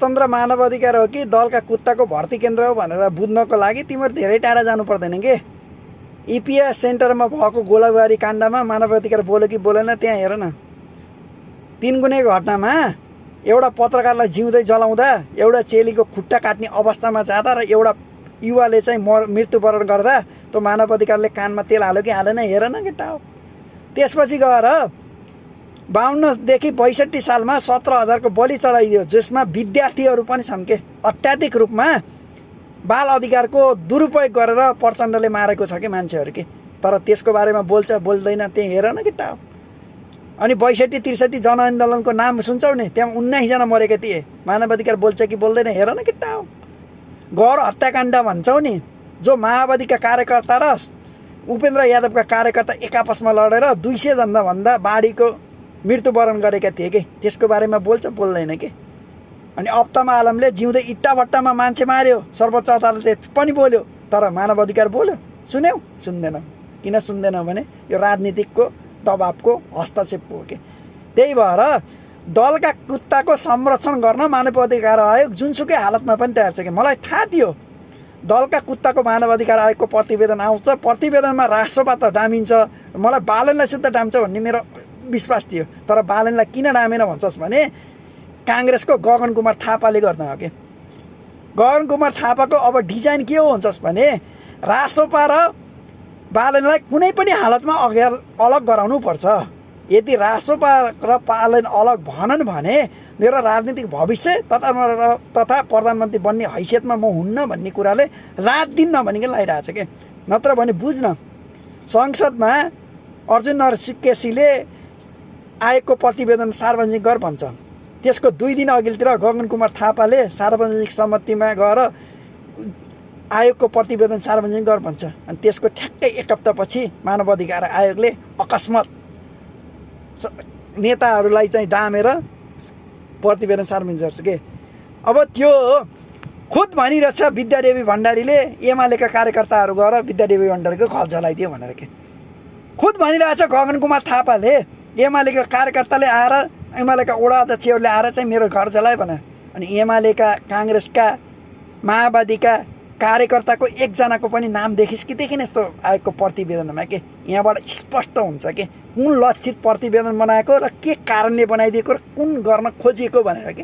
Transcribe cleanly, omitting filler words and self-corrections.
स्वतन्त्र मानव अधिकार हो कि दलका कुत्ताको भर्ती केन्द्र हो भनेर बुझ्नको लागि तिमीहरू धेरै टाढा जानु पर्दैन के। इपिएस सेन्टरमा भएको गोलाबारी काण्डमा मानव अधिकार बोल्यो कि बोलेन त्यहाँ हेर न। 3 गुणे घटनामा एउटा पत्रकारलाई जिउँदै जलाउँदा, एउटा चेलीको खुट्टा काट्ने अवस्थामा जाँदा र एउटा युवाले चाहिँ मृत्युवरण गर्दा त्यो मानव अधिकारले कानमा तेल हाल्यो कि हालेन हेर न केटा हो। त्यसपछि गएर 52 देखि 62 सालमा 17,000 को बलि चढाइदियो, जसमा विद्यार्थीहरू पनि छन् के। अत्याधिक रूपमा बाल अधिकारको दुरुपयोग गरेर प्रचण्डले मारेको छ कि मान्छेहरू के। तर त्यसको बारेमा बोल्छ बोल्दैन त्यही हेर न केटा हो। अनि 62-63 जनआन्दोलनको नाम सुन्छौ नि, त्यहाँ 19 जना मरेका थिए। मानव अधिकार बोल्छ कि बोल्दैन हेर न केटा हो। गौर हत्याकाण्ड भन्छौ नि, जो माओवादीका कार्यकर्ता र उपेन्द्र यादवका कार्यकर्ता एक आपसमा लडेर 200 भन्दा बढीको मृत्युवरण गरेका थिए कि। त्यसको बारेमा बोल्छ बोल्दैन के। अनि अफ्तामा आलमले जिउँदै इट्टा भट्टामा मान्छे मार्यो, सर्वोच्च अदालतले पनि बोल्यो, तर मानव अधिकार बोल्यो? सुन्यौ? सुन्दैनौ। किन सुन्दैनौ भने यो राजनीतिकको दबावको हस्तक्षेप हो के। त्यही भएर दलका कुत्ताको संरक्षण गर्न मानव अधिकार आयोग जुनसुकै हालतमा पनि तयार छ कि। मलाई थाहा थियो दलका कुत्ताको मानव अधिकार आयोगको प्रतिवेदन आउँछ, प्रतिवेदनमा राष्ट्रवाद त डामिन्छ, मलाई बालनलाई शुद्ध डाम्छ भन्ने मेरो विश्वास थियो। तर बालनलाई किन डामेन भन्छस् भने काङ्ग्रेसको गगन कुमार थापाले गर्दा हो कि। गगन कुमार थापाको अब डिजाइन के हो भन्छस् भने रासोपा र बालनलाई कुनै पनि हालतमा अलग गराउनु पर्छ। यदि रासोपा र बालन अलग भनन् भने मेरो राजनीतिक भविष्य तथा प्रधानमन्त्री बन्ने हैसियतमा म हुन्न भन्ने कुराले रात दिन नभनिकन लागिरहेछ के। नत्र भने बुझ्न, संसदमा अर्जुन केसीले आयोगको प्रतिवेदन सार्वजनिक गर भन्छ। त्यसको 2 दिन अघिल्तिर गगन कुमार थापाले सार्वजनिक सम्मतिमा गएर आयोगको प्रतिवेदन सार्वजनिक गर भन्छ। अनि त्यसको ठ्याक्कै 1 हप्तापछि मानव अधिकार आयोगले अकस्मात नेताहरूलाई चाहिँ डामेर प्रतिवेदन सार्वजनिक गर्छ के। अब त्यो खुद भनिरहेछ विद्यादेवी भण्डारीले एमालेका कार्यकर्ताहरू गएर विद्यादेवी भण्डारीको खल जलाइदियो भनेर के। खुद भनिरहेछ गगन कुमार थापाले एमालेका कार्यकर्ताले आएर, एमालेका वडा अध्यक्षहरूले आएर चाहिँ मेरो घर जलायो भने। अनि एमालेका, काङ्ग्रेसका, माओवादीका कार्यकर्ताको एकजनाको पनि नाम देखिस् कि देखिन यस्तो आयोगको प्रतिवेदनमा के। यहाँबाट स्पष्ट हुन्छ कि कुन लक्षित प्रतिवेदन बनाएको र के कारणले बनाइदिएको र कुन गर्न खोजिएको भनेर के।